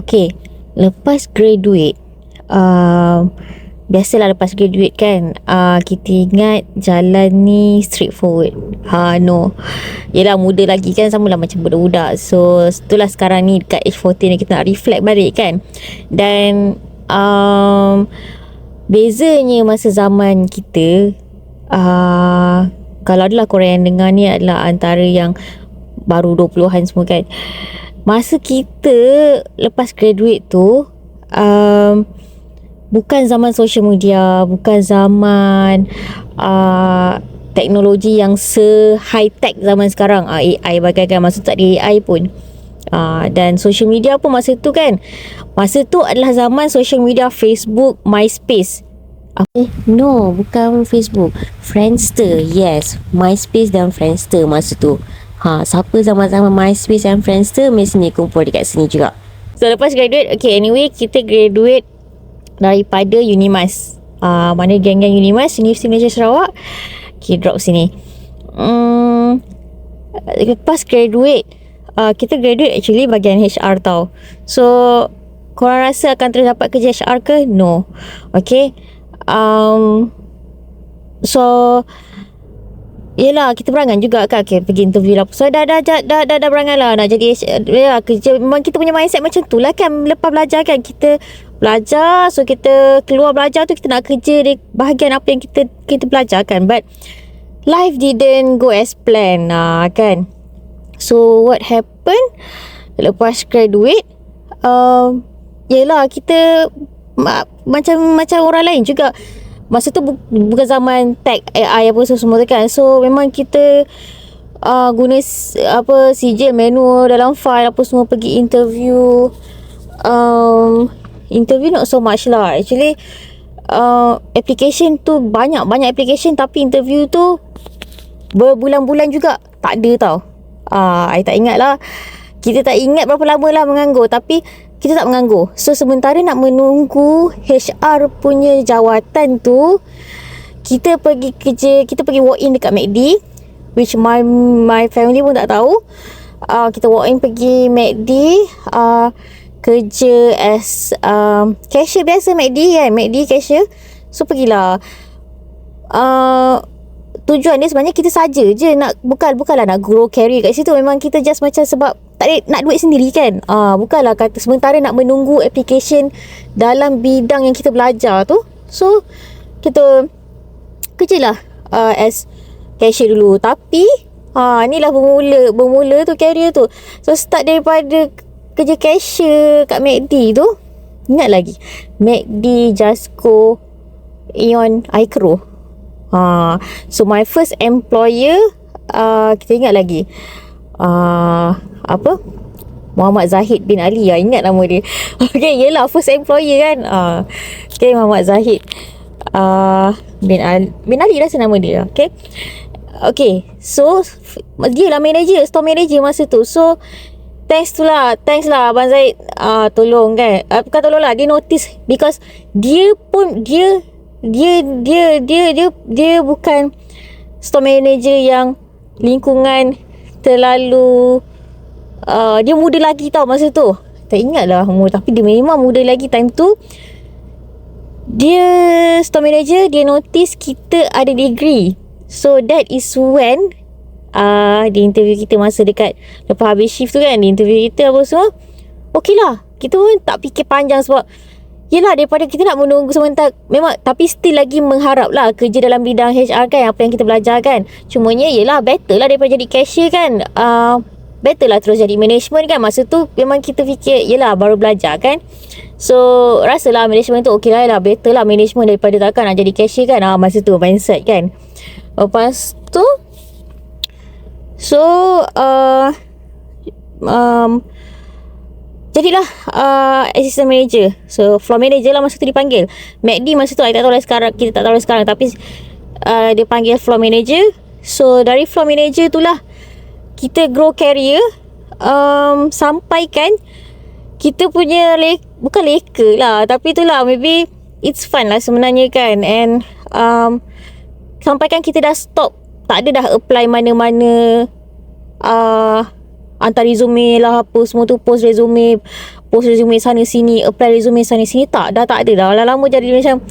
Okay, lepas graduate, biasalah lepas graduate kan, kita ingat jalan ni straightforward. No. Yelah, muda lagi kan, sama lah macam budak-budak. So itulah sekarang ni dekat age 14 ni kita nak reflect balik kan. Dan bezanya masa zaman kita, kalau adalah korang yang dengar ni adalah antara yang baru 20-an semua kan, masa kita lepas graduate tu, bukan zaman social media, bukan zaman teknologi yang se-high tech zaman sekarang. AI bagaikan, masa tu tak ada AI pun. Dan social media pun masa tu kan, masa tu adalah zaman social media Facebook, MySpace. No, bukan Facebook, Friendster. Yes, MySpace dan Friendster masa tu. Siapa zaman-zaman MySpace dan Friendster, mesti ni kumpul dekat sini juga. So lepas graduate, okay, anyway, kita graduate daripada Unimas. Mana geng-geng Unimas, Universiti Malaysia Sarawak. Okay, drop sini. Lepas graduate, kita graduate actually bahagian HR tau. So korang rasa akan terus dapat kerja HR ke? No. Okay. So yelah, kita berangan juga kan, okay, pergi interview lah. So dah berangan lah nak jadi kerja. Memang kita punya mindset macam tu lah kan. Lepas belajar kan, kita belajar, so kita keluar belajar tu, kita nak kerja di bahagian apa yang kita belajar kan. But life didn't go as planned kan. So what happened lepas graduate, yelah, kita macam orang lain juga. Masa tu bukan zaman tech AI apa semua tu kan. So memang kita guna sijil manual dalam file apa semua, pergi interview. Interview not so much lah actually. Application tu banyak application, tapi interview tu berbulan-bulan juga tak ada tau. I tak ingat lah. Kita tak ingat berapa lama lah menganggur, tapi kita tak menganggur. So sementara nak menunggu HR punya jawatan tu, kita pergi kerja, kita pergi walk in dekat McD, which my family pun tak tahu. Kita walk in pergi McD, kerja as cashier biasa McD kan, McD cashier. So pergilah. Tujuan dia sebenarnya kita saja je nak, bukanlah nak grow career kat situ. Memang kita just macam sebab tak ada, nak duit sendiri kan. Bukanlah kata sementara nak menunggu application dalam bidang yang kita belajar tu. So kita kerjalah as cashier dulu. Tapi inilah bermula tu career tu. So start daripada kerja cashier kat McD tu. Ingat lagi, McD, Jasco, Ion, Icro. So my first employer, kita ingat lagi, Muhammad Zahid bin Ali. Ingat nama dia. Okay, yelah, first employer kan. Okay, Muhammad Zahid bin Ali rasa nama dia. Okay, so dia lah manager, store manager masa tu. So thanks lah Abang Zahid, tolong kan. Bukan tolong lah, dia notice, because dia bukan store manager yang lingkungan terlalu, dia muda lagi tau masa tu. Tak ingat lah umur, tapi dia memang muda lagi time tu. Dia store manager, dia notice kita ada degree. So that is when dia interview kita masa dekat lepas habis shift tu kan. Dia interview kita apa semua. Okay lah, kita pun tak fikir panjang sebab yelah, daripada kita nak menunggu sementara, memang, tapi still lagi mengharap lah kerja dalam bidang HR kan, apa yang kita belajar kan. Cumanya yelah, better lah daripada jadi cashier kan. Better lah terus jadi management kan. Masa tu memang kita fikir, yelah, baru belajar kan. So rasalah management tu okay lah, better lah management daripada takkan nak jadi cashier kan. Masa tu mindset kan. Lepas tu, so jadilah assistant manager. So floor manager lah masa tu dipanggil. McD masa tu I tak tahu lah sekarang, kita tak tahu lah sekarang, tapi dia panggil floor manager. So dari floor manager tu lah kita grow career, sampai kan kita punya bukan leka lah, tapi itulah, maybe it's fun lah sebenarnya kan. And sampai kan kita dah stop, tak ada dah apply mana-mana hantar resume lah apa semua tu, post resume sana sini, apply resume sana sini. Dah tak ada dah. Lama-lama jadi macam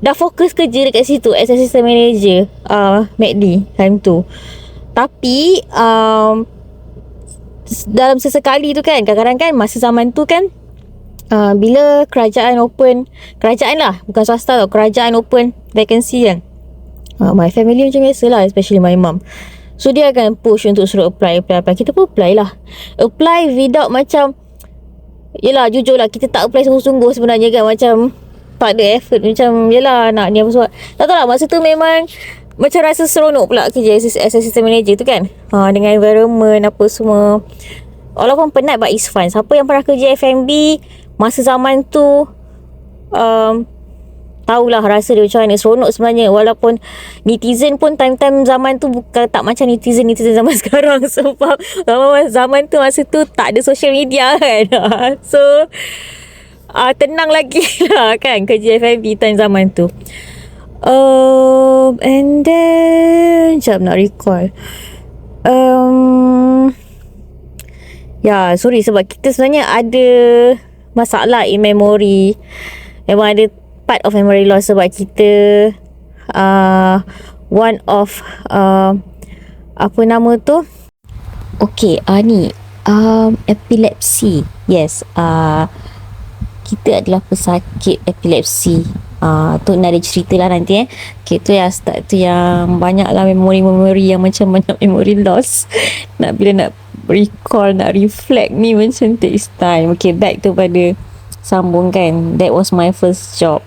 dah fokus kerja dekat situ as assistant manager MACD time tu. Tapi dalam sesekali tu kan, kadang-kadang kan masa zaman tu kan, bila kerajaan lah, bukan swasta tau, kerajaan open vacancy kan, my family macam biasa lah, especially my mum. So dia akan push untuk suruh apply. Kita pun apply lah. Apply without macam, yelah jujur lah, kita tak apply sungguh-sungguh sebenarnya kan. Macam tak ada effort. Macam yelah nak ni apa semua. Tak tahu lah, masa tu memang macam rasa seronok pula kerja as assistant manager tu kan. Dengan environment apa semua. Walaupun penat, but it's fun. Siapa yang pernah kerja F&B masa zaman tu, tahulah rasa dia macam mana. Seronok sebenarnya. Walaupun netizen pun time-time zaman tu bukan tak macam netizen zaman sekarang. Sebab zaman tu, masa tu tak ada social media kan. So tenang lagi lah kan kerja F&B time zaman tu. And then sekejap nak recall. Sorry sebab kita sebenarnya ada masalah in memory. Memang ada part of memory loss sebab kita one of apa nama tu, ni epilepsi. Yes, kita adalah pesakit epilepsi. Tu nak ada cerita lah nanti Okay, tu yang start tu yang banyak lah memori yang macam banyak memory loss. Bila nak recall, nak reflect ni macam takes time. Okay, back to pada sambung kan. That was my first job.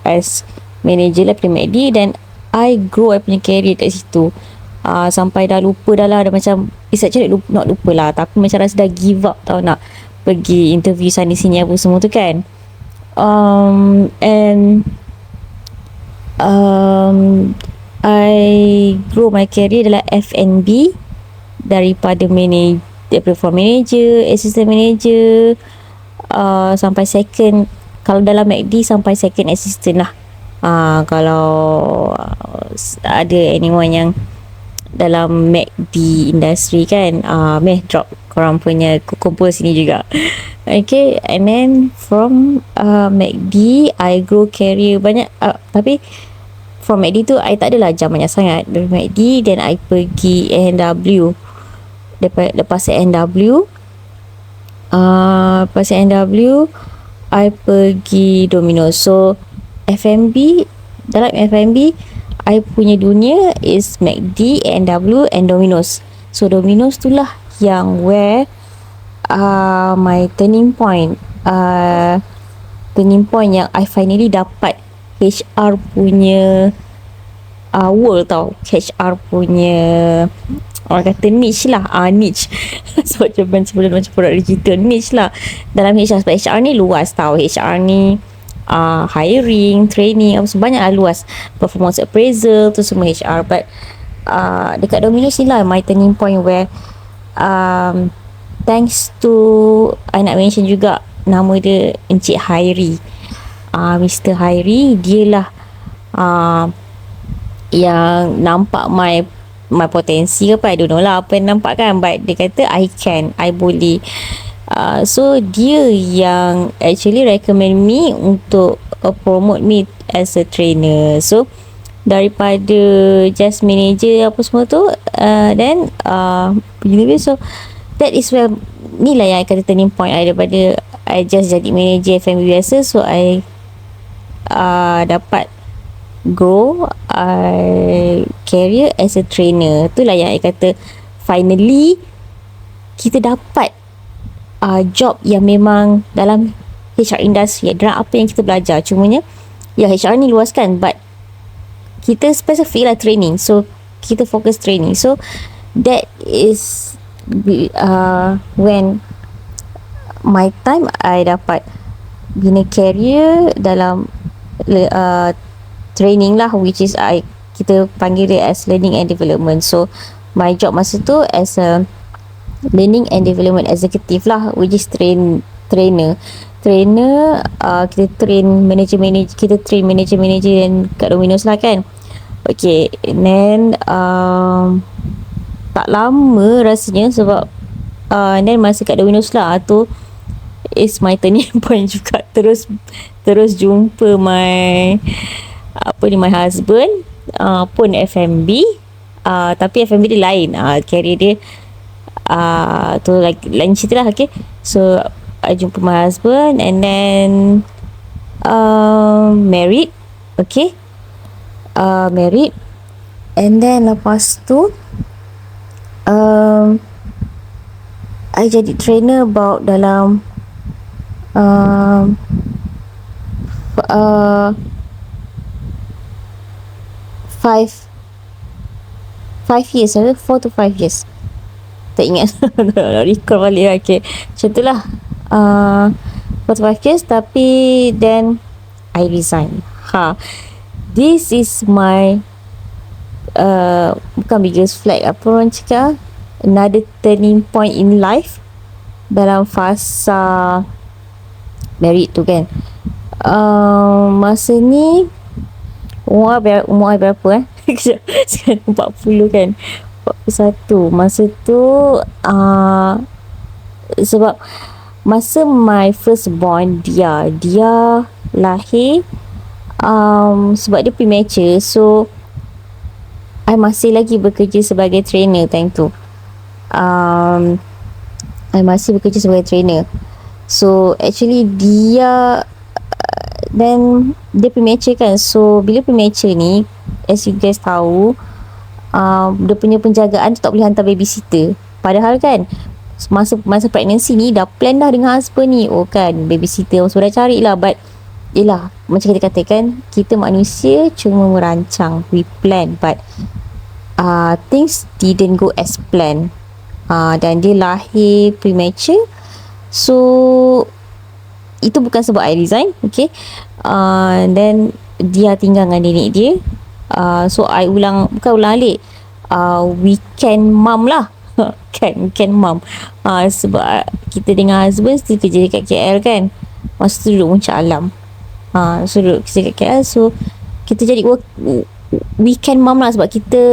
As manager lah pada MACD, dan I grow I punya career kat situ. Sampai dah lupa dah lah, dah macam it's actually not lupa lah, tapi macam rasa dah give up tau nak pergi interview sana sini apa semua tu kan. I grow my career dalam F&B daripada from manager, assistant manager, sampai second. Kalau dalam MACD sampai second assistant lah. Kalau ada anyone yang dalam MACD industri kan, drop korang punya kumpul sini juga. Okay, and then from MACD I grow career banyak, tapi from MACD tu I tak adalah jam banyak sangat. Dari MACD then I pergi A&W. Lepas A&W I pergi Domino's. So dalam F&B I punya dunia is MACD, A&W and Domino's. So Domino's tu lah yang where my turning point yang I finally dapat HR punya world tau. HR punya, orang kata niche lah. Niche sebab macam produk digital, niche lah dalam HR. Sebab HR ni luas tau. HR ni hiring, training, apa banyak lah luas. Performance appraisal tu semua HR. But dekat Domino's ni lah my turning point where thanks to, I nak mention juga nama dia Encik Hairi. Mr. Hairi, dia lah yang nampak my potensi ke apa, I don't know lah apa yang nampak kan, but dia kata I boleh. So dia yang actually recommend me untuk promote me as a trainer. So daripada just manager apa semua tu, then so that is where ni lah yang I kata turning point I. Daripada I just jadi manager F&B biasa, so I dapat grow career as a trainer. Itulah yang I kata finally kita dapat job yang memang dalam HR industry, dalam apa yang kita belajar. Cumanya HR ni luas kan, but kita spesifik lah training, so kita fokus training. So that is when my time I dapat bina career dalam training lah, which is kita panggil dia as learning and development. So my job masa tu as a learning and development executive lah, which is trainer. Kita train manager, kita train manager dan kat Domino's lah kan. Okay, and then tak lama rasanya sebab then masa kat The Windows lah tu is my turning point juga. Terus jumpa my my husband pun F&B, tapi F&B dia lain, career dia tu lain cerita lah. Okay, so I jumpa my husband and then married. Okay, married and then lepas tu I jadi trainer about dalam 5 years, 4 to 5 years, tak ingat. Nak recall balik lah. Okay, macam tu lah, 4 to 5 years. Tapi then I resign. This is my bukan biggest flag, apa orang cakap, another turning point in life dalam fasa married tu kan. Masa ni umur I berapa sekarang 40 kan, 41. Masa tu sebab masa my first born dia lahir, sebab dia premature, so I masih lagi bekerja sebagai trainer time tu. I masih bekerja sebagai trainer. So actually dia then dia premature kan. So bila premature ni, as you guys tahu, dia punya penjagaan tu tak boleh hantar babysitter. Padahal kan masa pregnancy ni dah plan dah dengan husband ni, kan babysitter so dah cari lah. But yelah, macam kita katakan, kita manusia cuma merancang, we plan, but things didn't go as planned. Dan dia lahir premature. So itu bukan sebab I resign. Okay, then dia tinggal dengan nenek dia. So I bukan ulang alik, weekend mum lah. Kan, weekend mum. Sebab kita dengan husband still kerja dekat KL kan, masa tu duduk Puncak Alam. So duduk kerja dekat KL, so kita jadi weekend mum lah. Sebab kita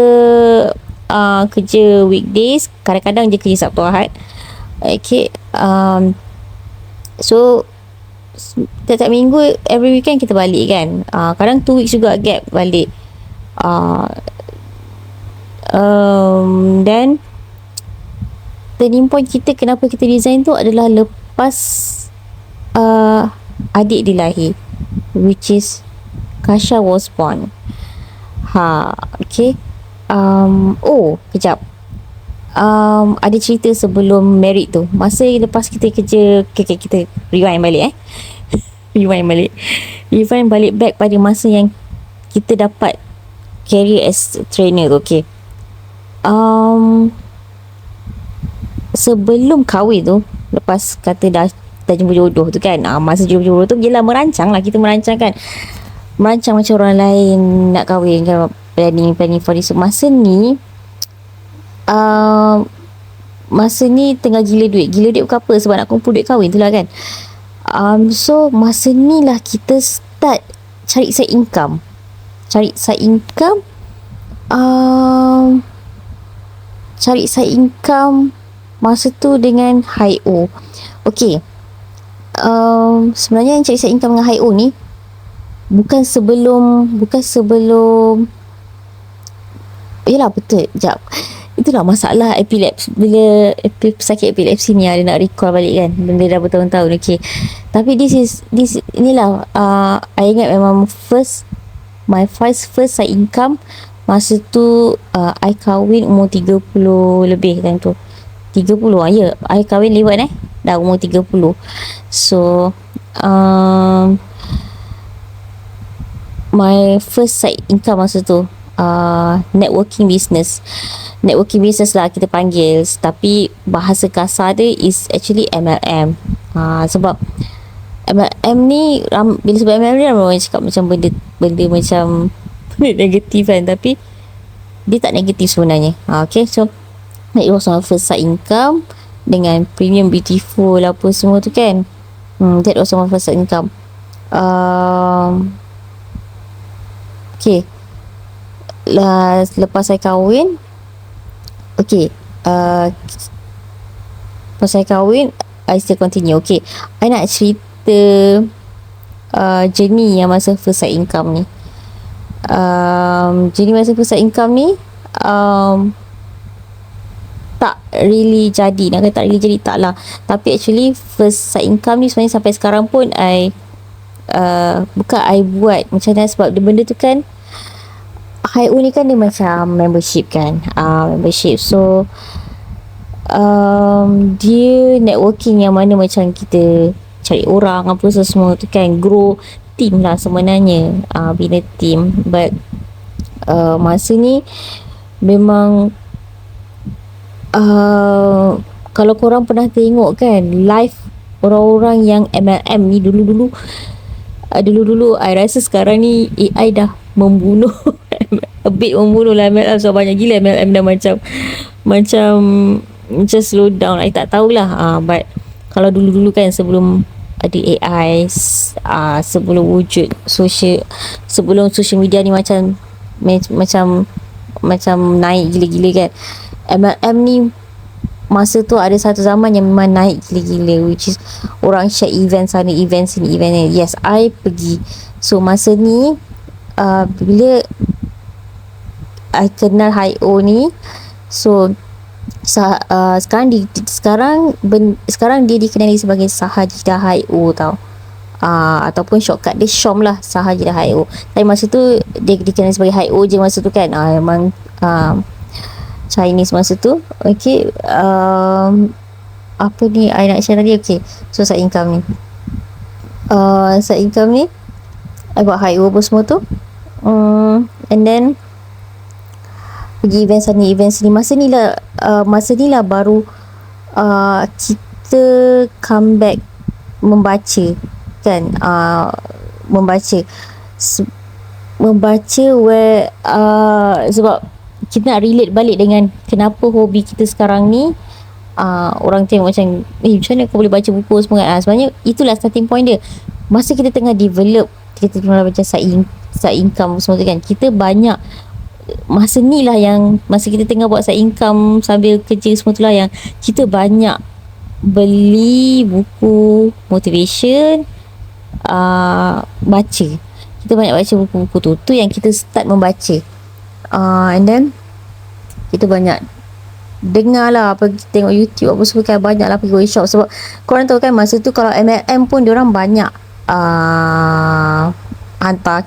kerja weekdays, kadang-kadang je kerja Sabtu Ahad. Okay, so setiap minggu, every weekend kita balik kan. Kadang 2 weeks juga gap balik. Then turning point kita kenapa kita resign tu adalah lepas adik dia lahir, which is Kasha was born. Okay. Kejap, ada cerita sebelum married tu. Masa lepas kita kerja, kita rewind balik rewind balik back pada masa yang kita dapat career as trainer tu. Okay, sebelum kahwin tu, lepas kata dah jumpa jodoh tu kan, masa jumpa jodoh tu yelah merancang lah, kita merancang macam orang lain nak kahwin kan, planning for this. Masa ni tengah gila duit bukan apa, sebab nak kumpul duit kahwin tu lah kan. So masa ni lah kita start cari side income. Masa tu dengan HIO. Okay, sebenarnya yang cari side income dengan HIO ni bukan sebelum yelah, betul. Sekejap, itulah masalah epilepsi. Bila sakit epilepsi ni, ada nak recall balik kan, benda dah bertahun-tahun. Okay, tapi inilah I ingat memang my first side income. Masa tu I kahwin umur 30 lebih time tu. 30 ya, I kahwin lewat dah umur 30. So my first side income masa tu networking business lah kita panggil, tapi bahasa kasar dia is actually MLM. Sebab MLM ni bila sebab MLM ni orang cakap macam benda macam negatif kan, tapi dia tak negatif sebenarnya. Okay, so it was my first side income dengan premium beautiful apa semua tu kan. That was my first side income. Okay, lepas saya kahwin, Okay, pasal kahwin, I still continue. Okay, I nak cerita journey yang masa first side income ni. Journey masa first side income ni tak really jadi. Nak kata tak really jadi, tak lah. Tapi actually first side income ni sebenarnya sampai sekarang pun bukan I buat macam mana, sebab benda tu kan HIO ni kan dia macam membership kan, membership. So dia networking yang mana macam kita cari orang apa semua tu kan, grow team lah sebenarnya, bina team. But masa ni memang kalau korang pernah tengok kan live orang-orang yang MLM ni dulu-dulu, I rasa sekarang ni AI dah membunuh a bit membunuh lah MLM. So banyak gila MLM dah macam just slow down. I tak tahulah, but kalau dulu-dulu kan sebelum ada AI, sebelum wujud sebelum social media ni macam naik gila-gila kan, MLM ni masa tu ada satu zaman yang memang naik gila-gila, which is orang share event sana, event sini, event ni. Yes, I pergi. So masa ni bila I kenal HIO ni, so sekarang dia dikenali sebagai Sahajidah HIO tau, ataupun shortcut dia Syom lah, Sahajidah HIO. Tapi masa tu dia dikenali sebagai HIO je masa tu kan, memang Chinese masa tu. Okay, apa ni I nak share tadi. Okay, so side income ni, I buat HIO apa semua tu, and then pergi event sana, event sini. Masa ni lah baru kita come back membaca kan, membaca where sebab kita nak relate balik dengan kenapa hobi kita sekarang ni. Orang tengok macam macam mana kau boleh baca buku semua kan. Sebenarnya itulah starting point dia. Masa kita tengah develop, kita tengah baca side income semua tu kan, kita banyak masa ni lah yang masa kita tengah buat side income sambil kerja semua tu lah yang kita banyak beli buku motivation, baca. Kita banyak baca buku-buku tu yang kita start membaca, and then kita banyak dengar lah, pergi tengok YouTube apa semua kan, banyak lah pergi workshop. Sebab korang tahu kan masa tu kalau MLM pun diorang banyak hantar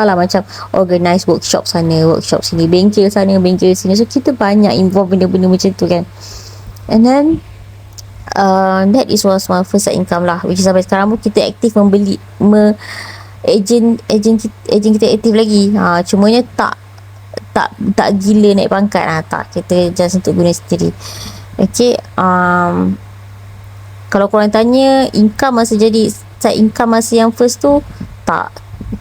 lah, macam organize workshop sana, workshop sini, bengkel sana, bengkel sini. So kita banyak involve benda-benda macam tu kan. And then that was my first side income lah, which is sampai sekarang pun kita aktif membeli, agent kita aktif lagi. Cumanya tak gila naik pangkat lah, tak, kita just untuk guna sendiri. Okay, kalau korang tanya income masa jadi side income masa yang first tu, tak,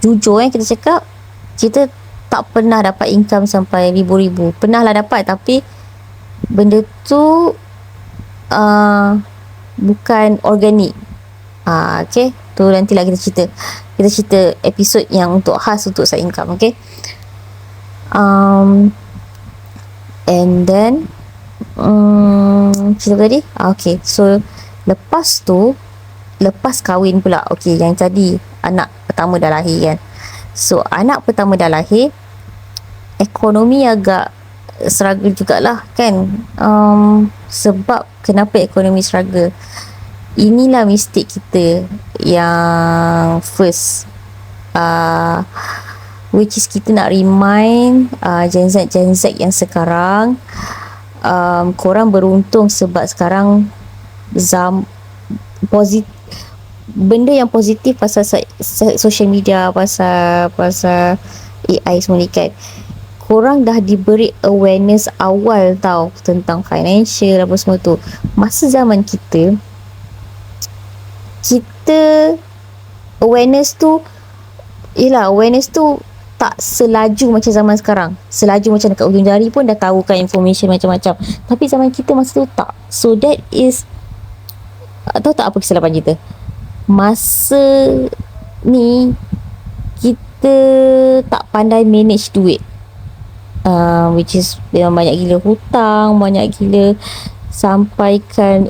jujur kita cakap, kita tak pernah dapat income sampai ribu-ribu. Pernah lah dapat, tapi benda tu bukan organik. Okay, tu nantilah kita cerita episod yang untuk khas untuk side income. Okay, and then cerita tadi. Okay, so lepas kahwin pula. Okay, yang tadi anak pertama dah lahir kan. So anak pertama dah lahir, ekonomi agak struggle jugalah kan. Sebab kenapa ekonomi struggle, inilah mistake kita yang first, which is kita nak remind Gen Z yang sekarang, korang beruntung sebab sekarang benda yang positif pasal social media, pasal AI semua ni kan, korang dah diberi awareness awal tau tentang financial apa semua tu. Masa zaman kita awareness tu tak selaju macam zaman sekarang. Selaju macam dekat ujung jari pun dah tahu kan information macam-macam. Tapi zaman kita masa tu tak. So that is, tahu tak apa kesilapan kita? Masa ni kita tak pandai manage duit. which is memang banyak gila hutang, banyak gila sampaikan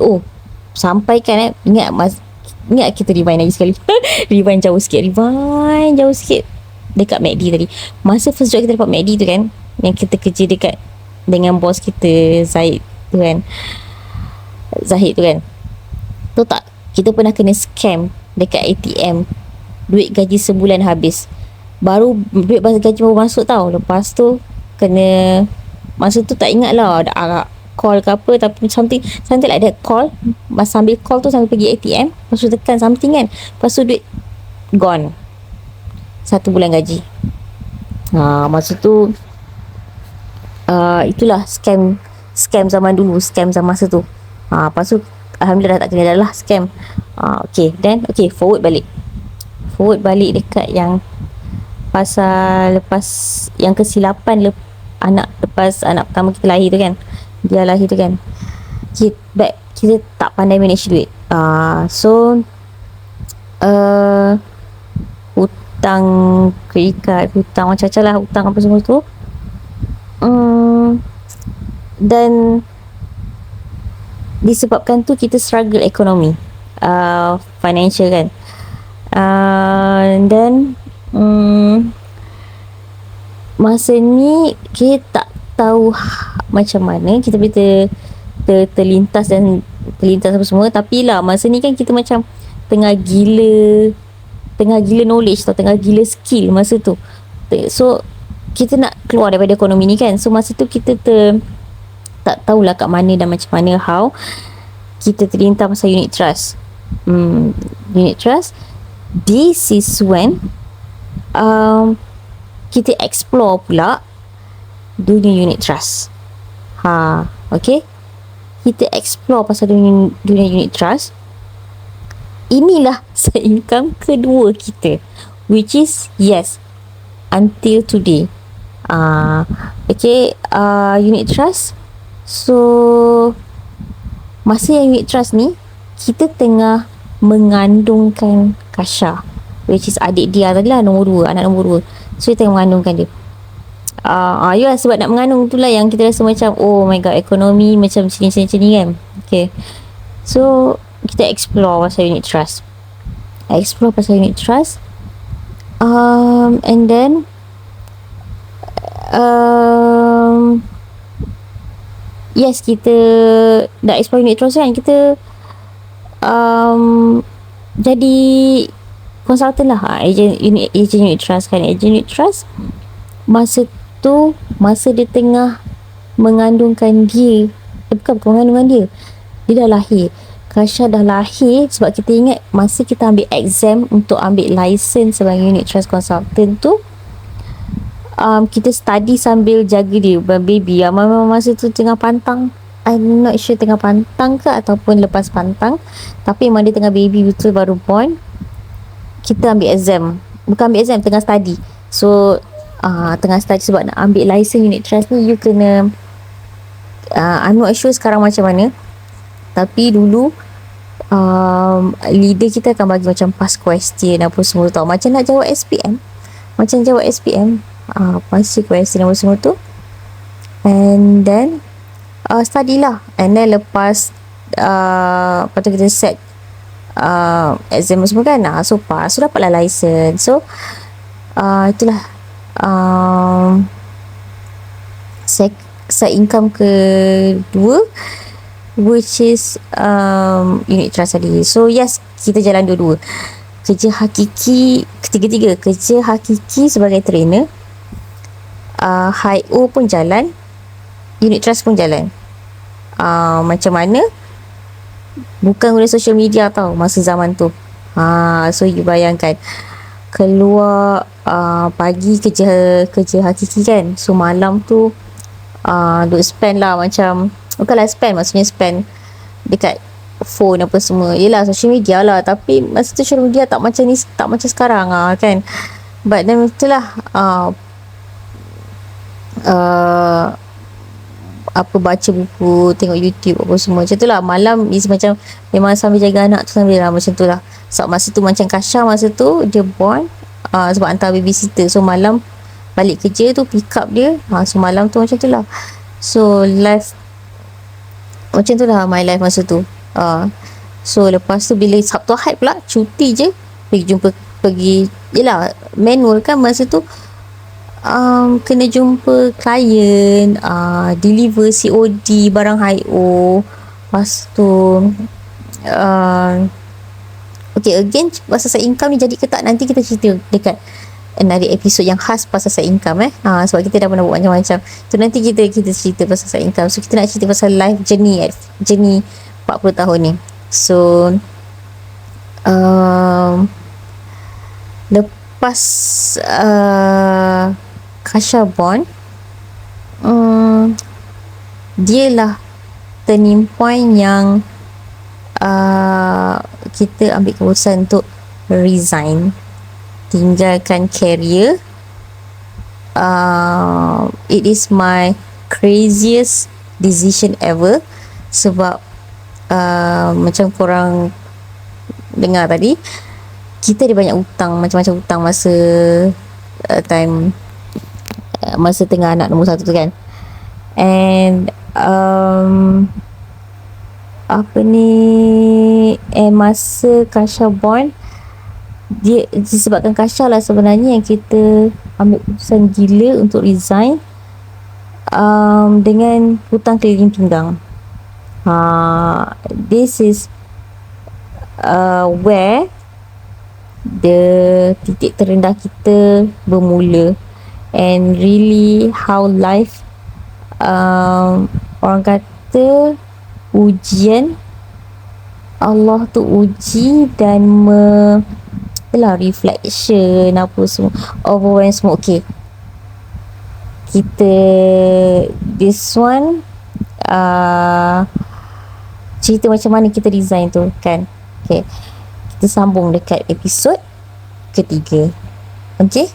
ingat kita rewind lagi sekali. Rewind jauh sikit dekat MACD tadi. Masa first job kita dapat MACD tu kan, yang kita kerja dekat dengan bos kita Zahid tu kan, tahu tak, kita pernah kena scam dekat ATM. Duit gaji sebulan habis, duit gaji baru masuk tau. Lepas tu kena, masa tu tak ingat lah ada call ke apa, tapi something like that, call. Masa sambil call tu sambil pergi ATM, lepas tu tekan something kan, lepas tu duit gone, 1 bulan gaji. Masa tu itulah scam zaman dulu, scam zaman masa tu. Lepas tu alhamdulillah tak kena dah lah scam. Forward balik dekat yang pasal lepas yang kesilapan anak pertama kita lahir tu kan, dia lahir tu kan, kita tak pandai manage duit. Hutang credit card, hutang macam-macam lah, hutang apa semua tu. Dan disebabkan tu kita struggle ekonomi, financial kan. Dan masa ni kita tak tahu macam mana kita boleh terlintas apa semua. Tapi lah masa ni kan kita macam tengah gila knowledge tau, tengah gila skill masa tu. So kita nak keluar daripada ekonomi ni kan. So masa tu kita tak tahulah kat mana dan macam mana how kita terlintas pasal unit trust. Unit trust, this is when kita explore pula dunia unit trust. Okay, kita explore pasal dunia unit trust. Inilah income kedua kita, which is until today. Unit trust. So masa yang unit trust ni, kita tengah mengandungkan Kasha, which is adik dia tadi lah, anak nombor 2. So kita tengah mengandungkan dia. Sebab nak mengandung tu lah yang kita rasa macam, oh my god, ekonomi macam macam ni kan. Okay, so kita explore pasal unit trust. And then kita dah explore unit trust kan, kita jadi consultant lah, agent unit trust kan. Agent unit trust masa dia tengah mengandungkan dia, bukan mengandungkan dia dah lahir. Kasha dah lahir. Sebab kita ingat masa kita ambil exam untuk ambil license sebagai unit trust consultant tu, kita study sambil jaga dia, baby. Masa tu tengah pantang, I'm not sure tengah pantang ke ataupun lepas pantang, tapi memang dia tengah baby betul, baru born. Kita ambil exam, tengah study. So tengah study sebab nak ambil license unit trust ni, you kena I'm not sure sekarang macam mana, tapi dulu leader kita akan bagi macam past question apa semua tau, macam nak jawab SPM, pasti question apa semua tu. And then study lah. And then lepas tu kita set exam semua kan. So pass, so dapatlah license. So itulah set income kedua, which is unit trust tadi. So kita jalan dua-dua. Kerja hakiki sebagai trainer, HIO pun jalan, unit trust pun jalan. Macam mana? Bukan guna social media tau masa zaman tu. So you bayangkan, keluar pagi kerja hakiki kan. So malam tu duk spend lah, macam bukanlah spend, maksudnya spend dekat phone apa semua. Yelah social media lah, tapi masa tu social media tak macam ni, tak macam sekarang kan. But then itulah baca buku, tengok YouTube apa semua macam tu lah. Malam is macam memang sambil jaga anak tu, sambil lah macam tu lah. So masa tu macam Kasha masa tu dia born, sebab hantar babysitter, so malam balik kerja tu pick up dia. So malam tu macam tu lah. So life macam tu lah my life masa tu. So lepas tu bila Sabtu Ahad pula cuti je, pergi yelah manual kan masa tu, kena jumpa klien, deliver COD barang HIO. Lepas tu okay, again pasal side income ni jadi ke tak, nanti kita cerita dekat another episode yang khas pasal side income sebab kita dah pernah buat macam-macam tu. Nanti kita cerita pasal side income. So kita nak cerita pasal life journey 40 tahun ni. So lepas Kasha born, dia lah turning point yang kita ambil keputusan untuk resign, tinggalkan career. It is my craziest decision ever sebab macam korang dengar tadi, kita ada banyak hutang, macam-macam hutang masa time masa tengah anak nombor 1 tu kan. And masa Kasha born, dia disebabkan Kasha lah sebenarnya yang kita ambil keputusan gila untuk resign dengan hutang keliling pinggang. This is where the titik terendah kita bermula, and really how life orang kata ujian Allah tu uji dan reflection apa semua, overwhelm semua. Okay, kita this one cerita macam mana kita resign tu kan. Okay, kita sambung dekat episod ketiga. Okay.